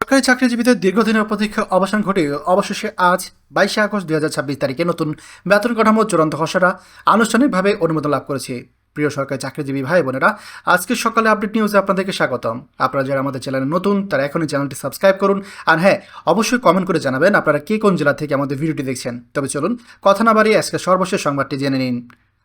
সরকারি চাকরিজীবীদের দীর্ঘদিনের প্রতীক্ষার অবসান ঘটে অবশেষে আজ 22শে আগস্ট 2026 তারিখে নতুন বেতন কাঠামো চূড়ান্ত খসড়া আনুষ্ঠানিকভাবে অনুমোদন লাভ করেছে। প্রিয় সরকারি চাকরিজীবী ভাই বোনেরা, আজকের সকালে আপডেট নিউজে আপনাদেরকে স্বাগতম। আপনারা যারা আমাদের চ্যানেলে নতুন তারা এখনই চ্যানেলটি সাবস্ক্রাইব করুন, আর হ্যাঁ, অবশ্যই কমেন্ট করে জানাবেন আপনারা কে কোন জেলা থেকে আমাদের ভিডিওটি দেখছেন। তবে চলুন কথা না বাড়িয়ে আজকে সর্বশেষ সংবাদটি জেনে নিন।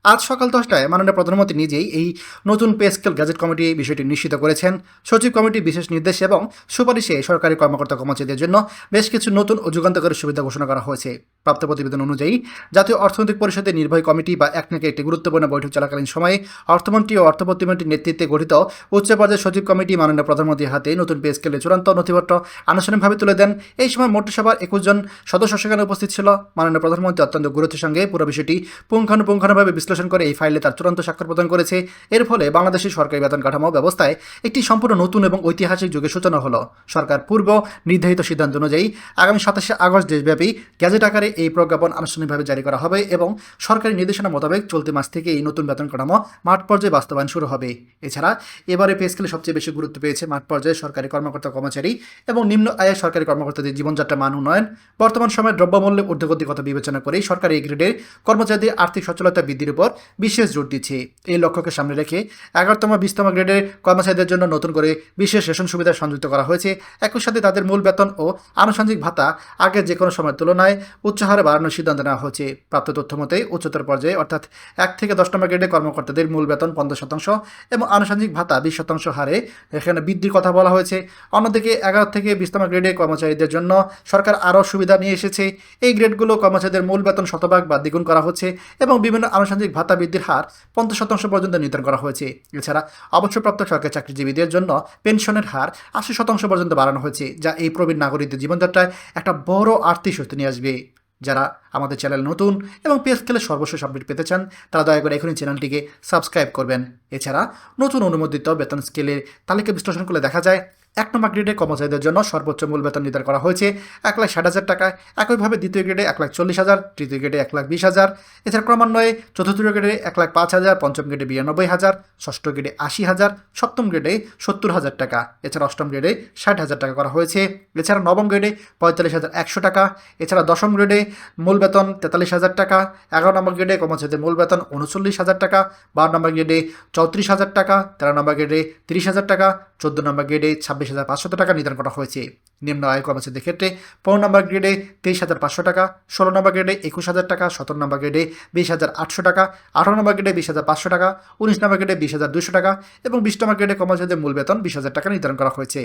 আজ সকাল 10টায় মাননীয় প্রধানমন্ত্রী নিজেই এই নতুন পে স্কেল গ্যাজেট কমিটি বিষয়টি নিশ্চিত করেছেন। সচিব কমিটির বিশেষ নির্দেশ এবং সুপারিশে সরকারি কর্মকর্তা কর্মচারীদের জন্য বেশ কিছু নতুন ও যুগান্তকারী সুবিধা ঘোষণা করা হয়েছে। প্রাপ্ত প্রতিবেদন অনুযায়ী জাতীয় অর্থনৈতিক পরিষদের নির্বাহী কমিটি বা একনেকে একটি গুরুত্বপূর্ণ বৈঠক চলাকালীন সময়ে অর্থমন্ত্রী ও অর্থপ্রতিমন্ত্রীর নেতৃত্বে গঠিত উচ্চ পর্যায়ের সচিব কমিটি মাননীয় প্রধানমন্ত্রীর হাতে নতুন পে স্কেলের চূড়ান্ত নথিপত্র আনুষ্ঠানিকভাবে তুলে দেন। এই সময় মন্ত্রিসভার 21 জন সদস্য সেখানে উপস্থিত ছিল। মাননীয় প্রধানমন্ত্রী অত্যন্ত গুরুত্বের সঙ্গে পুরো বিষয়টি পুঙ্খানুপুঙ্খানুভাবে বিশ্লেষণ করে এই ফাইলে তার চূড়ান্ত স্বাক্ষর প্রদান করেছে। এর ফলে বাংলাদেশের সরকারি বেতন কাঠামো ব্যবস্থায় একটি সম্পূর্ণ নতুন এবং ঐতিহাসিক যুগের সূচনা হলো। সরকার পূর্ব নির্ধারিত সিদ্ধান্ত অনুযায়ী আগামী 27শে আগস্ট দেশব্যাপী গ্যাজেট আকারে এই প্রজ্ঞাপন আনুষ্ঠানিকভাবে জারি করা হবে এবং সরকারি নির্দেশনা মোতাবেক চলতি মাস থেকে এই নতুন বেতন কাঠামো মাঠ পর্যায়ে বাস্তবায়ন শুরু হবে। এছাড়া এবারে পে স্কেলে সবচেয়ে বেশি গুরুত্ব পেয়েছে মাঠ পর্যায়ে সরকারি কর্মকর্তা কর্মচারী এবং নিম্ন আয়ের সরকারি কর্মকর্তাদের জীবনযাত্রা মান উন্নয়ন। বর্তমান সময়ে দ্রব্যমূল্যের ঊর্ধ্বগতির কথা বিবেচনা করেই সরকারি এই গ্রেডের কর্মচারীদের আর্থিক সচ্ছলতা বৃদ্ধির উপর বিশেষ জোর দিচ্ছে। এই লক্ষ্যকে সামনে রেখে 11তম 20তম গ্রেডের কর্মচারীদের জন্য নতুন করে বিশেষ রেশন সুবিধা সংযুক্ত করা হয়েছে। একই সাথে তাদের মূল বেতন ও আনুষঙ্গিক ভাতা আগের যে কোনো সময়ের তুলনায় উচ্চ হারে বাড়ানোর সিদ্ধান্ত নেওয়া হয়েছে। প্রাপ্ত তথ্য মতে উচ্চতর পর্যায়ে অর্থাৎ 1 থেকে 10 নম্বর গ্রেডের কর্মকর্তাদের মূল বেতন 50% এবং আনুষঙ্গিক ভাতা 20% হারে এখানে বৃদ্ধির কথা বলা হয়েছে। অন্যদিকে 11 থেকে 20তম গ্রেডের কর্মচারীদের জন্য সরকার আরও সুবিধা নিয়ে এসেছে। এই গ্রেডগুলো কর্মচারীদের মূল বেতন শতভাগ বা দ্বিগুণ করা হচ্ছে এবং বিভিন্ন আনুষঙ্গিক ভাতা বৃদ্ধির হার 50% পর্যন্ত নির্ধারণ করা হয়েছে। এছাড়া অবসরপ্রাপ্ত সরকারি চাকরিজীবীদের জন্য পেনশনের হার 80% পর্যন্ত বাড়ানো হয়েছে, যা এই প্রবীণ নাগরিকদের জীবনযাত্রায় একটা বড় আর্থিক স্বস্তি নিয়ে আসবে। যারা আমাদের চ্যানেল নতুন এবং পে স্কেলের সর্বশেষ আপডেট পেতে চান তারা দয়া করে এখনই চ্যানেলটিকে সাবস্ক্রাইব করবেন। এছাড়া নতুন অনুমোদিত বেতন স্কেলের তালিকা বিশ্লেষণ করলে দেখা যায় 1 নম্বর গ্রেডে কর্মচারীদের জন্য সর্বোচ্চ মূল বেতন নির্ধারণ করা হয়েছে 1,60,000 টাকায়। একইভাবে দ্বিতীয় গ্রেডে 1,40,000, তৃতীয় গ্রেডে 1,20,000, এছাড়া ক্রমান্বয়ে চতুর্থ গ্রেডে 1,05,000, পঞ্চম গ্রেডে 92,000, ষষ্ঠ গ্রেডে 80,000, সপ্তম গ্রেডে 70,000 টাকা, এছাড়া অষ্টম গ্রেডে 60,000 টাকা করা হয়েছে। এছাড়া নবম গ্রেডে 45,100 টাকা, এছাড়া দশম গ্রেডে মূল বেতন 43,000 টাকা, 11 নম্বর গ্রেডে কর্মচারীদের মূল বেতন 39,000 টাকা, 12 নম্বর গ্রেডে 34,000 টাকা, 13 নম্বর গ্রেডে 30,000 টাকা, 14 নম্বর গ্রেডে 26,500 টাকা নির্ধারণ করা হয়েছে। নিম্ন আয় কর্মচারীদের ক্ষেত্রে 15 নম্বর গ্রেডে 23,500 টাকা, 16 নম্বর গ্রেডে 21,000 টাকা, 17 নম্বর গ্রেডে 20,800 টাকা, 18 নম্বর গ্রেডে 20,500 টাকা, 19 নম্বর গ্রেডে 20,200 টাকা এবং 20 নম্বর গ্রেডে কর্মচারীদের মূল বেতন 20,000 টাকা নির্ধারণ করা হয়েছে।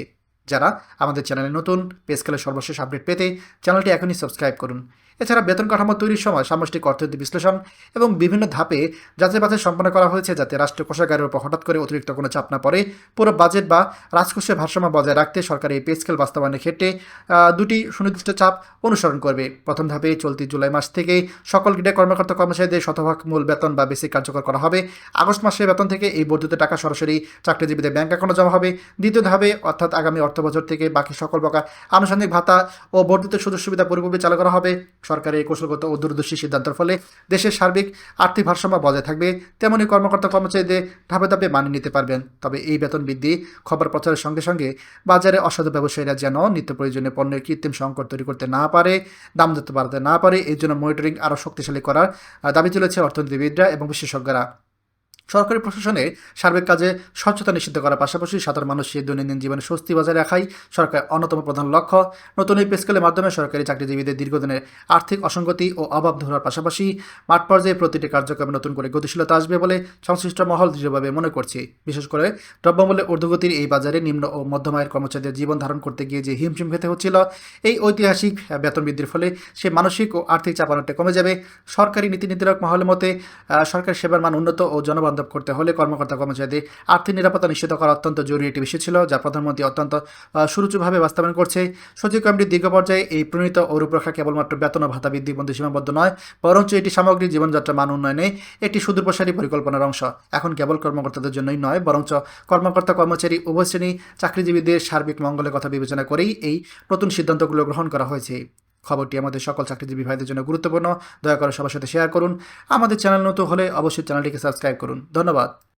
যারা আমাদের চ্যানেলে নতুন, পে স্কেলের সর্বশেষ আপডেট পেতে চ্যানেলটি এখনই সাবস্ক্রাইব করুন। এছাড়া বেতন কাঠামো তৈরির সময় সামষ্টিক অর্থনৈতিক বিশ্লেষণ এবং বিভিন্ন ধাপে যাচাই বাছাই সম্পন্ন করা হয়েছে যাতে রাষ্ট্রীয় কোষাগারের উপর হঠাৎ করে অতিরিক্ত কোনো চাপ না পড়ে। পুরো বাজেট বা রাজকোষের ভারসাম্য বজায় রাখতে সরকার এই পে স্কেল বাস্তবায়নের ক্ষেত্রে দুটি সুনির্দিষ্ট চাপ অনুসরণ করবে। প্রথম ধাপে চলতি জুলাই মাস থেকে সকল গ্রেডের কর্মকর্তা কর্মচারীদের শতভাগ মূল বেতন বা বেসিক কার্যকর করা হবে। আগস্ট মাসে বেতন থেকে এই বর্ধিত টাকা সরাসরি চাকরিজীবীদের ব্যাংক অ্যাকাউন্টে জমা হবে। দ্বিতীয় ধাপে অর্থাৎ আগামী অর্থ বছর থেকে বাকি সকল প্রকার আনুষঙ্গিক ভাতা ও বর্ধিত সুযোগ সুবিধা পরিপূর্ণ চালু করা হবে। সরকারের কৌশলগত ও দূরদর্শী সিদ্ধান্তের ফলে দেশের সার্বিক আর্থিক ভারসাম্য বজায় থাকবে। তেমনই কর্মকর্তা কর্মচারীদের ধাপে ধাপে মানিয়ে নিতে পারবেন। তবে এই বেতন বৃদ্ধি খবর প্রচারের সঙ্গে সঙ্গে বাজারে অসাধু ব্যবসায়ীরা যেন নিত্য প্রয়োজনীয় পণ্যের কৃত্রিম সংকট তৈরি করতে না পারে, দাম দিতে বাড়াতে না পারে, এই জন্য মনিটরিং আরও শক্তিশালী করার দাবি তুলেছে অর্থনীতিবিদরা এবং বিশেষজ্ঞরা। সরকারি প্রশাসনের সার্বিক কাজে স্বচ্ছতা নিশ্চিত করার পাশাপাশি সাধারণ মানুষের দৈনন্দিন জীবনে স্বস্তি বজায় রাখাই সরকারের অন্যতম প্রধান লক্ষ্য। নতুন এই পে স্কেলের মাধ্যমে সরকারি চাকরিজীবীদের দীর্ঘদিনের আর্থিক অসঙ্গতি ও অভাব ধরার পাশাপাশি মাঠ পর্যায়ে প্রতিটি কার্যক্রমে নতুন করে গতিশীলতা আসবে বলে সংশ্লিষ্ট মহল দৃঢ়ভাবে মনে করছে। বিশেষ করে দ্রব্যমূল্যের ঊর্ধ্বগতির এই বাজারে নিম্ন ও মধ্যম আয়ের কর্মচারীদের জীবন ধারণ করতে গিয়ে যে হিমশিম খেতে হচ্ছিল, এই ঐতিহাসিক বেতন বৃদ্ধির ফলে সে মানসিক ও আর্থিক চাপ অনেকটা কমে যাবে। সরকারি নীতি নির্ধারক মহলের মতে সরকারি সেবার মান উন্নত ও জনবান্ধব করতে হলে কর্মকর্তা কর্মচারীদের আর্থিক নিরাপত্তা নিশ্চিত করা অত্যন্ত জরুরি একটি বিষয় ছিল, যা প্রধানমন্ত্রী অত্যন্ত সুরুচিভাবে বাস্তবায়ন করছে। সচিব কমিটির দীর্ঘ পর্যায়ে এই প্রণীত ও রূপরেখা কেবলমাত্র বেতন ও ভাতা বৃদ্ধির মধ্যে সীমাবদ্ধ নয়, বরঞ্চ এটি সামগ্রিক জীবনযাত্রা মান উন্নয়নে একটি সুদূরপ্রসারী পরিকল্পনার অংশ। এখন কেবল কর্মকর্তাদের জন্যই নয়, বরঞ্চ কর্মকর্তা কর্মচারী উভয় শ্রেণী চাকরিজীবীদের সার্বিক মঙ্গলের কথা বিবেচনা করেই এই নতুন সিদ্ধান্তগুলো গ্রহণ করা হয়েছে। খবরটি আমাদের সকল চাকরিজীবী ভাইদের জন্য গুরুত্বপূর্ণ। দয়া করে সবার সাথে শেয়ার করুন। আমাদের চ্যানেল নতুন হলে অবশ্যই চ্যানেলটিকে সাবস্ক্রাইব করুন। ধন্যবাদ।